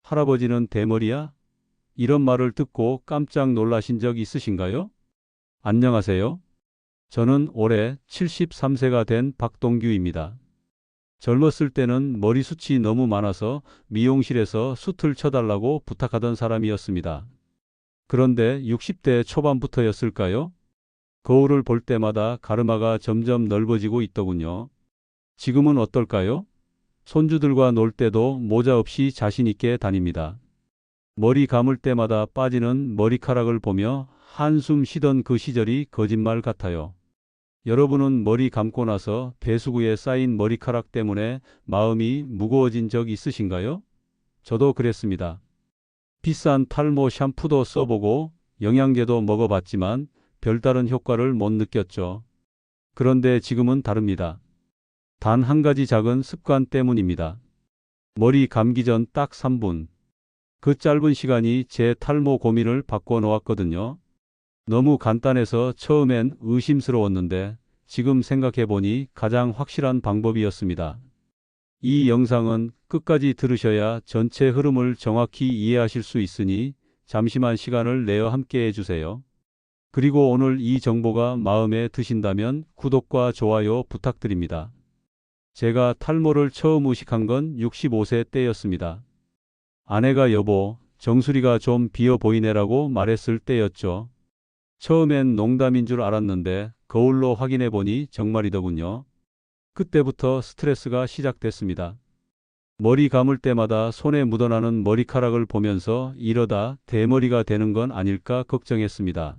할아버지는 대머리야? 이런 말을 듣고 깜짝 놀라신 적 있으신가요? 안녕하세요. 저는 올해 73세가 된 박동규입니다. 젊었을 때는 머리숱이 너무 많아서 미용실에서 숱을 쳐달라고 부탁하던 사람이었습니다. 그런데 60대 초반부터였을까요? 거울을 볼 때마다 가르마가 점점 넓어지고 있더군요. 지금은 어떨까요? 손주들과 놀 때도 모자 없이 자신 있게 다닙니다. 머리 감을 때마다 빠지는 머리카락을 보며 한숨 쉬던 그 시절이 거짓말 같아요. 여러분은 머리 감고 나서 배수구에 쌓인 머리카락 때문에 마음이 무거워진 적 있으신가요? 저도 그랬습니다. 비싼 탈모 샴푸도 써보고 영양제도 먹어봤지만 별다른 효과를 못 느꼈죠. 그런데 지금은 다릅니다. 단 한 가지 작은 습관 때문입니다. 머리 감기 전 딱 3분. 그 짧은 시간이 제 탈모 고민을 바꿔 놓았거든요. 너무 간단해서 처음엔 의심스러웠는데 지금 생각해보니 가장 확실한 방법이었습니다. 이 영상은 끝까지 들으셔야 전체 흐름을 정확히 이해하실 수 있으니 잠시만 시간을 내어 함께 해주세요. 그리고 오늘 이 정보가 마음에 드신다면 구독과 좋아요 부탁드립니다. 제가 탈모를 처음 의식한 건 65세 때였습니다. 아내가 여보, 정수리가 좀 비어 보이네라고 말했을 때였죠. 처음엔 농담인 줄 알았는데 거울로 확인해 보니 정말이더군요. 그때부터 스트레스가 시작됐습니다. 머리 감을 때마다 손에 묻어나는 머리카락을 보면서 이러다 대머리가 되는 건 아닐까 걱정했습니다.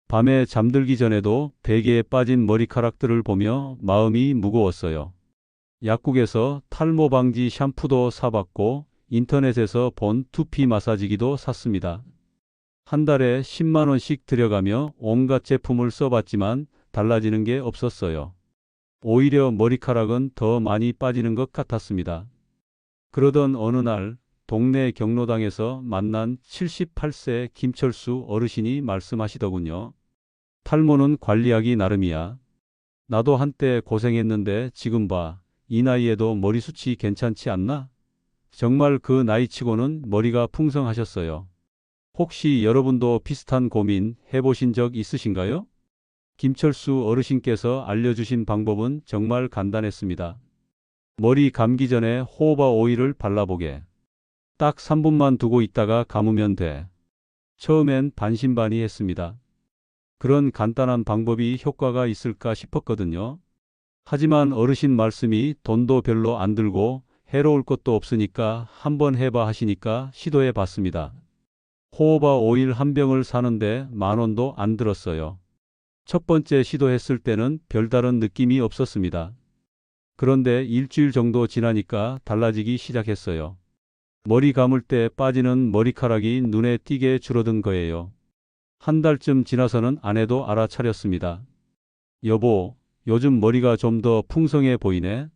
밤에 잠들기 전에도 베개에 빠진 머리카락들을 보며 마음이 무거웠어요. 약국에서 탈모 방지 샴푸도 사봤고 인터넷에서 본 두피 마사지기도 샀습니다. 한 달에 10만 원씩 들여가며 온갖 제품을 써봤지만 달라지는 게 없었어요. 오히려 머리카락은 더 많이 빠지는 것 같았습니다. 그러던 어느 날 동네 경로당에서 만난 78세 김철수 어르신이 말씀하시더군요. 탈모는 관리하기 나름이야. 나도 한때 고생했는데 지금 봐. 이 나이에도 머리숱이 괜찮지 않나? 정말 그 나이치고는 머리가 풍성하셨어요. 혹시 여러분도 비슷한 고민 해보신 적 있으신가요? 김철수 어르신께서 알려주신 방법은 정말 간단했습니다. 머리 감기 전에 호호바 오일을 발라보게. 딱 3분만 두고 있다가 감으면 돼. 처음엔 반신반의했습니다. 그런 간단한 방법이 효과가 있을까 싶었거든요. 하지만 어르신 말씀이 돈도 별로 안 들고 해로울 것도 없으니까 한번 해봐 하시니까 시도해 봤습니다. 호호바 오일 한 병을 사는데 10,000원도 안 들었어요. 첫 번째 시도했을 때는 별다른 느낌이 없었습니다. 그런데 일주일 정도 지나니까 달라지기 시작했어요. 머리 감을 때 빠지는 머리카락이 눈에 띄게 줄어든 거예요. 한 달쯤 지나서는 아내도 알아차렸습니다. 여보, 요즘 머리가 좀 더 풍성해 보이네.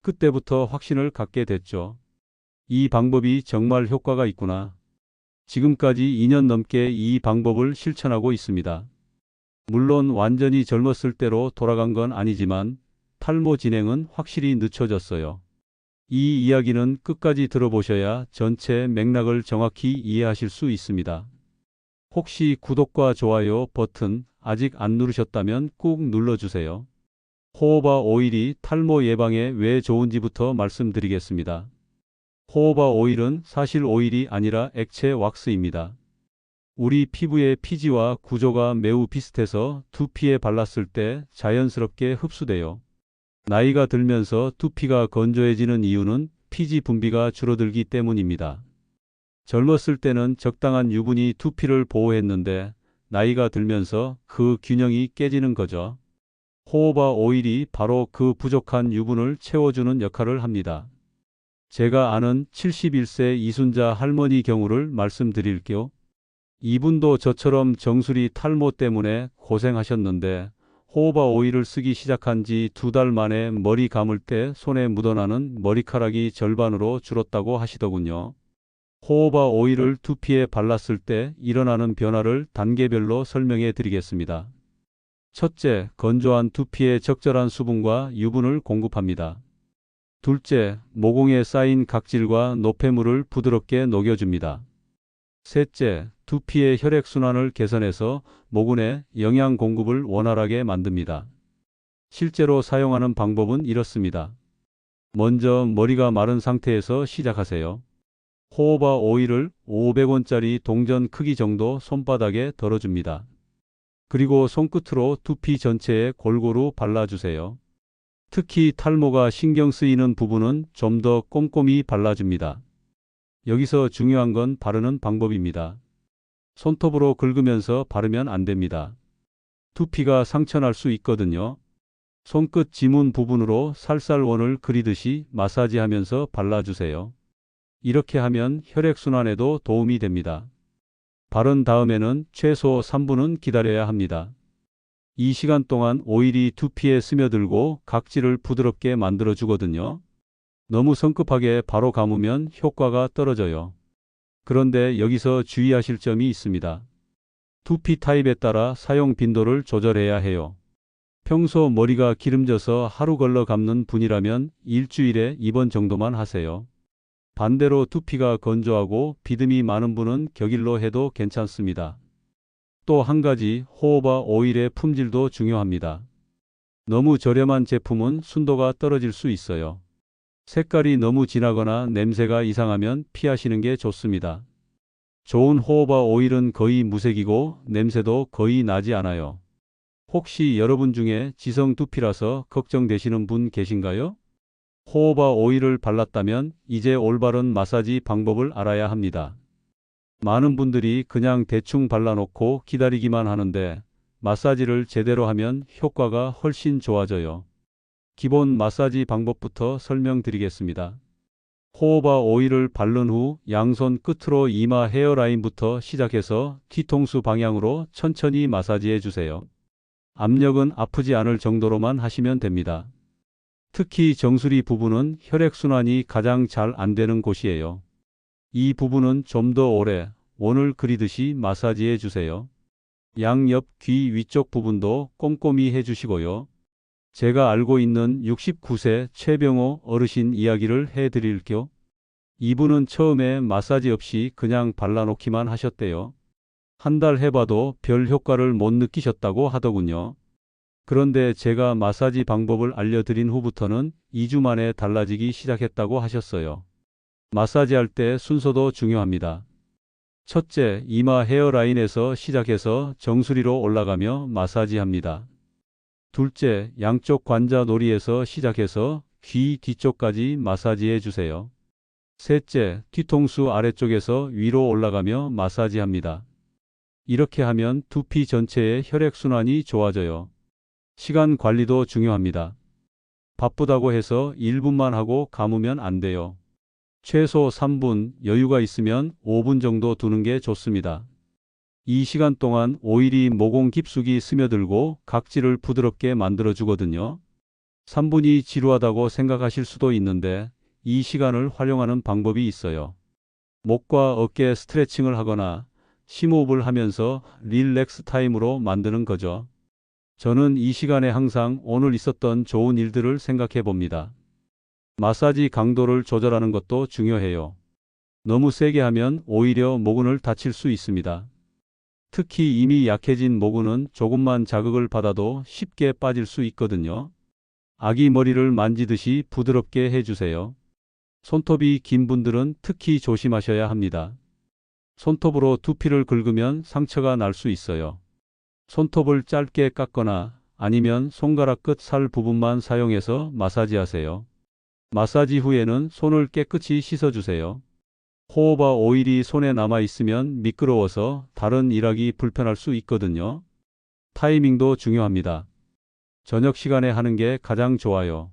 그때부터 확신을 갖게 됐죠. 이 방법이 정말 효과가 있구나. 지금까지 2년 넘게 이 방법을 실천하고 있습니다. 물론 완전히 젊었을 때로 돌아간 건 아니지만 탈모 진행은 확실히 늦춰졌어요. 이 이야기는 끝까지 들어보셔야 전체 맥락을 정확히 이해하실 수 있습니다. 혹시 구독과 좋아요 버튼 아직 안 누르셨다면 꾹 눌러주세요. 호호바 오일이 탈모 예방에 왜 좋은지부터 말씀드리겠습니다. 호호바 오일은 사실 오일이 아니라 액체 왁스입니다. 우리 피부의 피지와 구조가 매우 비슷해서 두피에 발랐을 때 자연스럽게 흡수돼요. 나이가 들면서 두피가 건조해지는 이유는 피지 분비가 줄어들기 때문입니다. 젊었을 때는 적당한 유분이 두피를 보호했는데 나이가 들면서 그 균형이 깨지는 거죠. 호호바 오일이 바로 그 부족한 유분을 채워주는 역할을 합니다. 제가 아는 71세 이순자 할머니 경우를 말씀드릴게요. 이분도 저처럼 정수리 탈모 때문에 고생하셨는데 호호바 오일을 쓰기 시작한 지 2달 만에 머리 감을 때 손에 묻어나는 머리카락이 절반으로 줄었다고 하시더군요. 호호바 오일을 두피에 발랐을 때 일어나는 변화를 단계별로 설명해 드리겠습니다. 첫째, 건조한 두피에 적절한 수분과 유분을 공급합니다. 둘째, 모공에 쌓인 각질과 노폐물을 부드럽게 녹여줍니다. 셋째, 두피의 혈액순환을 개선해서 모근의 영양 공급을 원활하게 만듭니다. 실제로 사용하는 방법은 이렇습니다. 먼저 머리가 마른 상태에서 시작하세요. 호호바 오일을 500원짜리 동전 크기 정도 손바닥에 덜어줍니다. 그리고 손끝으로 두피 전체에 골고루 발라주세요. 특히 탈모가 신경 쓰이는 부분은 좀 더 꼼꼼히 발라줍니다. 여기서 중요한 건 바르는 방법입니다. 손톱으로 긁으면서 바르면 안 됩니다. 두피가 상처날 수 있거든요. 손끝 지문 부분으로 살살 원을 그리듯이 마사지하면서 발라주세요. 이렇게 하면 혈액순환에도 도움이 됩니다. 바른 다음에는 최소 3분은 기다려야 합니다. 이 시간 동안 오일이 두피에 스며들고 각질을 부드럽게 만들어 주거든요. 너무 성급하게 바로 감으면 효과가 떨어져요. 그런데 여기서 주의하실 점이 있습니다. 두피 타입에 따라 사용 빈도를 조절해야 해요. 평소 머리가 기름져서 하루 걸러 감는 분이라면 일주일에 2번 정도만 하세요. 반대로 두피가 건조하고 비듬이 많은 분은 격일로 해도 괜찮습니다. 또 한 가지, 호호바 오일의 품질도 중요합니다. 너무 저렴한 제품은 순도가 떨어질 수 있어요. 색깔이 너무 진하거나 냄새가 이상하면 피하시는 게 좋습니다. 좋은 호호바 오일은 거의 무색이고 냄새도 거의 나지 않아요. 혹시 여러분 중에 지성 두피라서 걱정되시는 분 계신가요? 호호바 오일을 발랐다면 이제 올바른 마사지 방법을 알아야 합니다. 많은 분들이 그냥 대충 발라놓고 기다리기만 하는데 마사지를 제대로 하면 효과가 훨씬 좋아져요. 기본 마사지 방법부터 설명드리겠습니다. 호호바 오일을 바른 후 양손 끝으로 이마 헤어라인부터 시작해서 뒤통수 방향으로 천천히 마사지해 주세요. 압력은 아프지 않을 정도로만 하시면 됩니다. 특히 정수리 부분은 혈액순환이 가장 잘 안 되는 곳이에요. 이 부분은 좀 더 오래 원을 그리듯이 마사지해 주세요. 양옆 귀 위쪽 부분도 꼼꼼히 해주시고요. 제가 알고 있는 69세 최병호 어르신 이야기를 해드릴게요. 이분은 처음에 마사지 없이 그냥 발라놓기만 하셨대요. 한 달 해봐도 별 효과를 못 느끼셨다고 하더군요. 그런데 제가 마사지 방법을 알려드린 후부터는 2주 만에 달라지기 시작했다고 하셨어요. 마사지할 때 순서도 중요합니다. 첫째, 이마 헤어라인에서 시작해서 정수리로 올라가며 마사지합니다. 둘째, 양쪽 관자 놀이에서 시작해서 귀 뒤쪽까지 마사지해 주세요. 셋째, 뒤통수 아래쪽에서 위로 올라가며 마사지합니다. 이렇게 하면 두피 전체의 혈액순환이 좋아져요. 시간 관리도 중요합니다. 바쁘다고 해서 1분만 하고 감으면 안 돼요. 최소 3분, 여유가 있으면 5분 정도 두는 게 좋습니다. 이 시간 동안 오일이 모공 깊숙이 스며들고 각질을 부드럽게 만들어 주거든요. 3분이 지루하다고 생각하실 수도 있는데 이 시간을 활용하는 방법이 있어요. 목과 어깨 스트레칭을 하거나 심호흡을 하면서 릴렉스 타임으로 만드는 거죠. 저는 이 시간에 항상 오늘 있었던 좋은 일들을 생각해 봅니다. 마사지 강도를 조절하는 것도 중요해요. 너무 세게 하면 오히려 모근을 다칠 수 있습니다. 특히 이미 약해진 모근은 조금만 자극을 받아도 쉽게 빠질 수 있거든요. 아기 머리를 만지듯이 부드럽게 해주세요. 손톱이 긴 분들은 특히 조심하셔야 합니다. 손톱으로 두피를 긁으면 상처가 날 수 있어요. 손톱을 짧게 깎거나 아니면 손가락 끝 살 부분만 사용해서 마사지하세요. 마사지 후에는 손을 깨끗이 씻어주세요. 호호바 오일이 손에 남아있으면 미끄러워서 다른 일하기 불편할 수 있거든요. 타이밍도 중요합니다. 저녁 시간에 하는 게 가장 좋아요.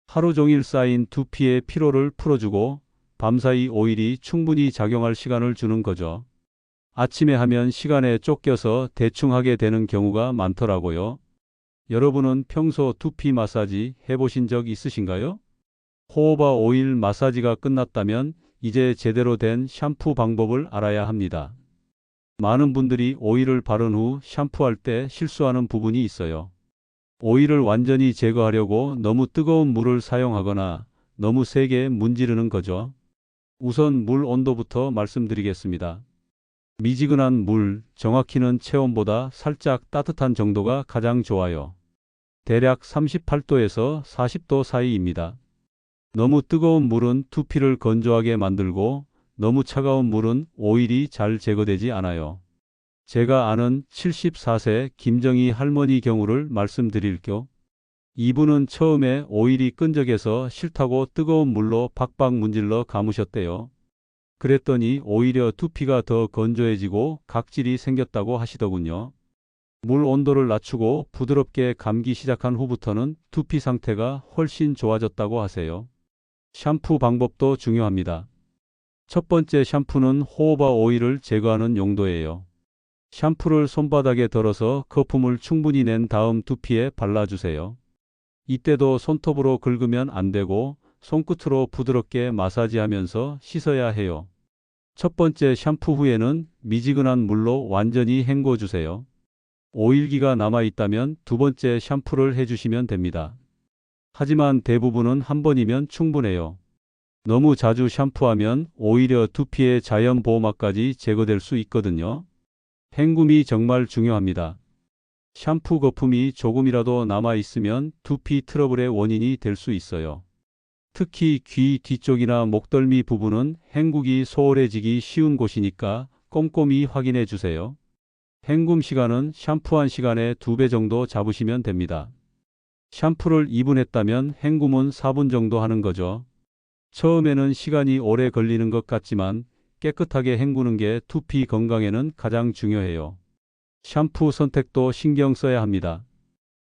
하루 종일 쌓인 두피의 피로를 풀어주고 밤사이 오일이 충분히 작용할 시간을 주는 거죠. 아침에 하면 시간에 쫓겨서 대충 하게 되는 경우가 많더라고요. 여러분은 평소 두피 마사지 해보신 적 있으신가요? 호호바 오일 마사지가 끝났다면 이제 제대로 된 샴푸 방법을 알아야 합니다. 많은 분들이 오일을 바른 후 샴푸할 때 실수하는 부분이 있어요. 오일을 완전히 제거하려고 너무 뜨거운 물을 사용하거나 너무 세게 문지르는 거죠. 우선 물 온도부터 말씀드리겠습니다. 미지근한 물, 정확히는 체온보다 살짝 따뜻한 정도가 가장 좋아요. 대략 38도에서 40도 사이입니다. 너무 뜨거운 물은 두피를 건조하게 만들고 너무 차가운 물은 오일이 잘 제거되지 않아요. 제가 아는 74세 김정희 할머니 경우를 말씀드릴게요. 이분은 처음에 오일이 끈적해서 싫다고 뜨거운 물로 박박 문질러 감으셨대요. 그랬더니 오히려 두피가 더 건조해지고 각질이 생겼다고 하시더군요. 물 온도를 낮추고 부드럽게 감기 시작한 후부터는 두피 상태가 훨씬 좋아졌다고 하세요. 샴푸 방법도 중요합니다. 첫 번째 샴푸는 호호바 오일을 제거하는 용도예요. 샴푸를 손바닥에 덜어서 거품을 충분히 낸 다음 두피에 발라주세요. 이때도 손톱으로 긁으면 안 되고 손끝으로 부드럽게 마사지하면서 씻어야 해요. 첫 번째 샴푸 후에는 미지근한 물로 완전히 헹궈주세요. 오일기가 남아있다면 두 번째 샴푸를 해주시면 됩니다. 하지만 대부분은 한 번이면 충분해요. 너무 자주 샴푸하면 오히려 두피의 자연 보호막까지 제거될 수 있거든요. 헹굼이 정말 중요합니다. 샴푸 거품이 조금이라도 남아있으면 두피 트러블의 원인이 될 수 있어요. 특히 귀 뒤쪽이나 목덜미 부분은 헹구기 소홀해지기 쉬운 곳이니까 꼼꼼히 확인해 주세요. 헹굼 시간은 샴푸한 시간의 2배 정도 잡으시면 됩니다. 샴푸를 2분 했다면 헹굼은 4분 정도 하는 거죠. 처음에는 시간이 오래 걸리는 것 같지만 깨끗하게 헹구는 게 두피 건강에는 가장 중요해요. 샴푸 선택도 신경 써야 합니다.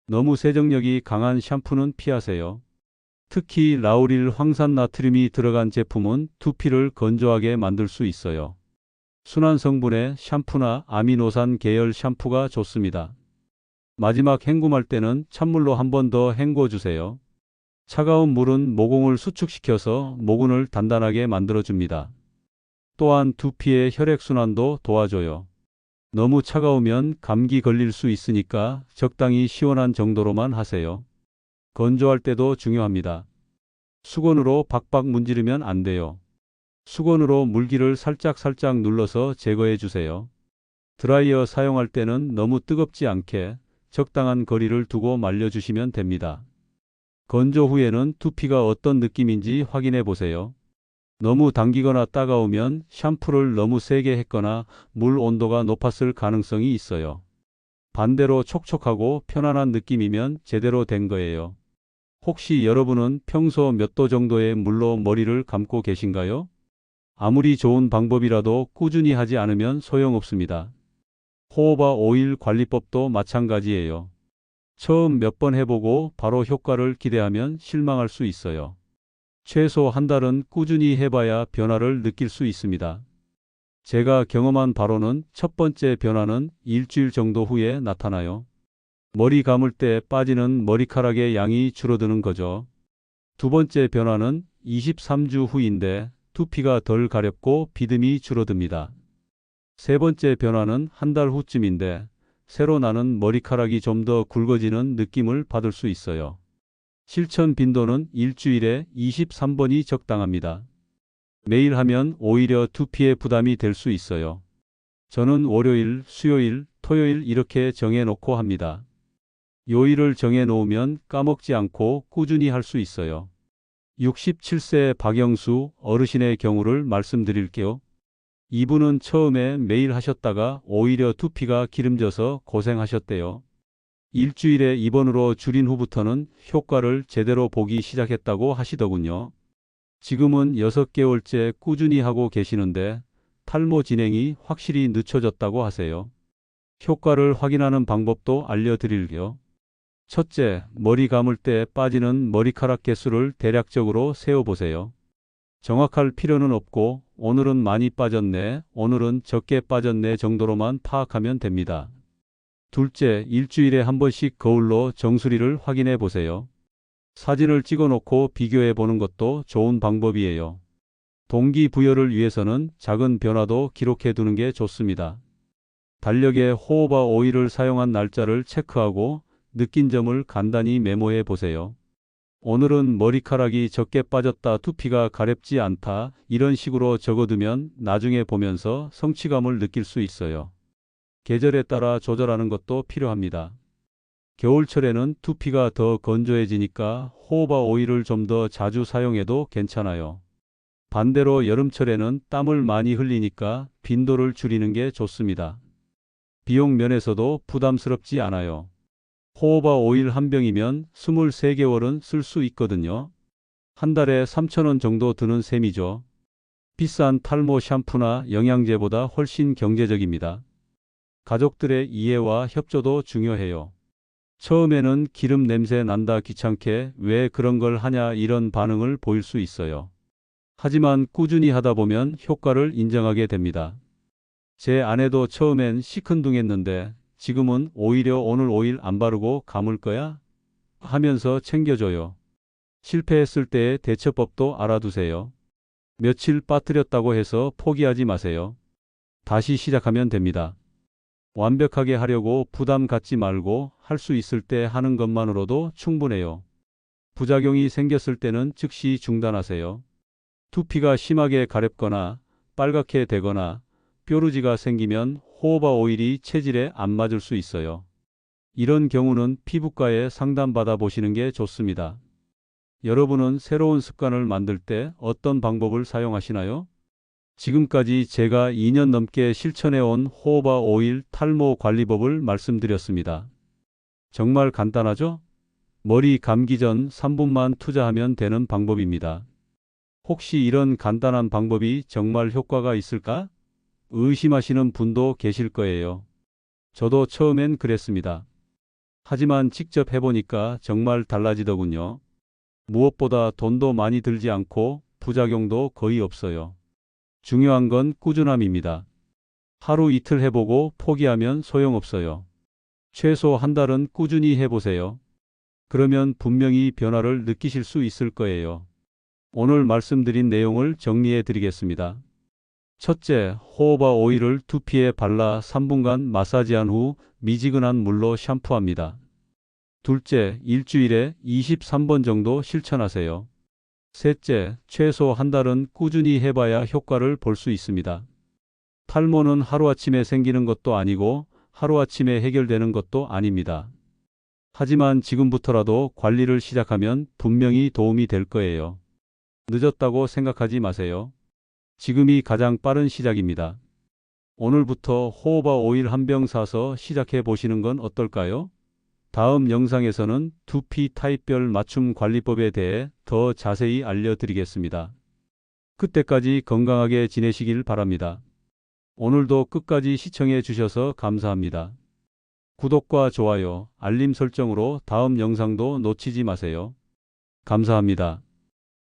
너무 세정력이 강한 샴푸는 피하세요. 특히 라우릴 황산나트륨이 들어간 제품은 두피를 건조하게 만들 수 있어요. 순한 성분의 샴푸나 아미노산 계열 샴푸가 좋습니다. 마지막 헹굼할 때는 찬물로 한 번 더 헹궈 주세요. 차가운 물은 모공을 수축시켜서 모근을 단단하게 만들어줍니다. 또한 두피의 혈액순환도 도와줘요. 너무 차가우면 감기 걸릴 수 있으니까 적당히 시원한 정도로만 하세요. 건조할 때도 중요합니다. 수건으로 박박 문지르면 안 돼요. 수건으로 물기를 살짝 눌러서 제거해 주세요. 드라이어 사용할 때는 너무 뜨겁지 않게 적당한 거리를 두고 말려주시면 됩니다. 건조 후에는 두피가 어떤 느낌인지 확인해 보세요. 너무 당기거나 따가우면 샴푸를 너무 세게 했거나 물 온도가 높았을 가능성이 있어요. 반대로 촉촉하고 편안한 느낌이면 제대로 된 거예요. 혹시 여러분은 평소 몇 도 정도의 물로 머리를 감고 계신가요? 아무리 좋은 방법이라도 꾸준히 하지 않으면 소용없습니다. 호호바 오일 관리법도 마찬가지예요. 처음 몇 번 해보고 바로 효과를 기대하면 실망할 수 있어요. 최소 한 달은 꾸준히 해봐야 변화를 느낄 수 있습니다. 제가 경험한 바로는 첫 번째 변화는 일주일 정도 후에 나타나요. 머리 감을 때 빠지는 머리카락의 양이 줄어드는 거죠. 두 번째 변화는 23주 후인데 두피가 덜 가렵고 비듬이 줄어듭니다. 세 번째 변화는 한 달 후쯤인데 새로 나는 머리카락이 좀 더 굵어지는 느낌을 받을 수 있어요. 실천 빈도는 일주일에 23번이 적당합니다. 매일 하면 오히려 두피에 부담이 될 수 있어요. 저는 월요일, 수요일, 토요일 이렇게 정해놓고 합니다. 요일을 정해놓으면 까먹지 않고 꾸준히 할 수 있어요. 67세 박영수 어르신의 경우를 말씀드릴게요. 이분은 처음에 매일 하셨다가 오히려 두피가 기름져서 고생하셨대요. 일주일에 2번으로 줄인 후부터는 효과를 제대로 보기 시작했다고 하시더군요. 지금은 6개월째 꾸준히 하고 계시는데 탈모 진행이 확실히 늦춰졌다고 하세요. 효과를 확인하는 방법도 알려드릴게요. 첫째, 머리 감을 때 빠지는 머리카락 개수를 대략적으로 세어보세요. 정확할 필요는 없고 오늘은 많이 빠졌네, 오늘은 적게 빠졌네 정도로만 파악하면 됩니다. 둘째, 일주일에 한 번씩 거울로 정수리를 확인해 보세요. 사진을 찍어 놓고 비교해 보는 것도 좋은 방법이에요. 동기부여를 위해서는 작은 변화도 기록해 두는 게 좋습니다. 달력에 호호바 오일을 사용한 날짜를 체크하고 느낀 점을 간단히 메모해 보세요. 오늘은 머리카락이 적게 빠졌다, 두피가 가렵지 않다, 이런 식으로 적어두면 나중에 보면서 성취감을 느낄 수 있어요. 계절에 따라 조절하는 것도 필요합니다. 겨울철에는 두피가 더 건조해지니까 호호바 오일을 좀 더 자주 사용해도 괜찮아요. 반대로 여름철에는 땀을 많이 흘리니까 빈도를 줄이는 게 좋습니다. 비용 면에서도 부담스럽지 않아요. 호호바 오일 한 병이면 23개월은 쓸 수 있거든요. 한 달에 3,000원 정도 드는 셈이죠. 비싼 탈모 샴푸나 영양제보다 훨씬 경제적입니다. 가족들의 이해와 협조도 중요해요. 처음에는 기름 냄새 난다, 귀찮게 왜 그런 걸 하냐, 이런 반응을 보일 수 있어요. 하지만 꾸준히 하다 보면 효과를 인정하게 됩니다. 제 아내도 처음엔 시큰둥했는데 지금은 오히려 오늘 오일 안 바르고 감을 거야? 하면서 챙겨줘요. 실패했을 때의 대처법도 알아두세요. 며칠 빠뜨렸다고 해서 포기하지 마세요. 다시 시작하면 됩니다. 완벽하게 하려고 부담 갖지 말고 할 수 있을 때 하는 것만으로도 충분해요. 부작용이 생겼을 때는 즉시 중단하세요. 두피가 심하게 가렵거나 빨갛게 되거나 뾰루지가 생기면 호호바 오일이 체질에 안 맞을 수 있어요. 이런 경우는 피부과에 상담받아 보시는 게 좋습니다. 여러분은 새로운 습관을 만들 때 어떤 방법을 사용하시나요? 지금까지 제가 2년 넘게 실천해온 호호바 오일 탈모 관리법을 말씀드렸습니다. 정말 간단하죠? 머리 감기 전 3분만 투자하면 되는 방법입니다. 혹시 이런 간단한 방법이 정말 효과가 있을까? 의심하시는 분도 계실 거예요. 저도 처음엔 그랬습니다. 하지만 직접 해보니까 정말 달라지더군요. 무엇보다 돈도 많이 들지 않고 부작용도 거의 없어요. 중요한 건 꾸준함입니다. 하루 이틀 해보고 포기하면 소용없어요. 최소 한 달은 꾸준히 해보세요. 그러면 분명히 변화를 느끼실 수 있을 거예요. 오늘 말씀드린 내용을 정리해 드리겠습니다. 첫째, 호호바 오일을 두피에 발라 3분간 마사지한 후 미지근한 물로 샴푸합니다. 둘째, 일주일에 23번 정도 실천하세요. 셋째, 최소 한 달은 꾸준히 해봐야 효과를 볼 수 있습니다. 탈모는 하루아침에 생기는 것도 아니고 하루아침에 해결되는 것도 아닙니다. 하지만 지금부터라도 관리를 시작하면 분명히 도움이 될 거예요. 늦었다고 생각하지 마세요. 지금이 가장 빠른 시작입니다. 오늘부터 호호바 오일 한 병 사서 시작해 보시는 건 어떨까요? 다음 영상에서는 두피 타입별 맞춤 관리법에 대해 더 자세히 알려드리겠습니다. 그때까지 건강하게 지내시길 바랍니다. 오늘도 끝까지 시청해 주셔서 감사합니다. 구독과 좋아요, 알림 설정으로 다음 영상도 놓치지 마세요. 감사합니다.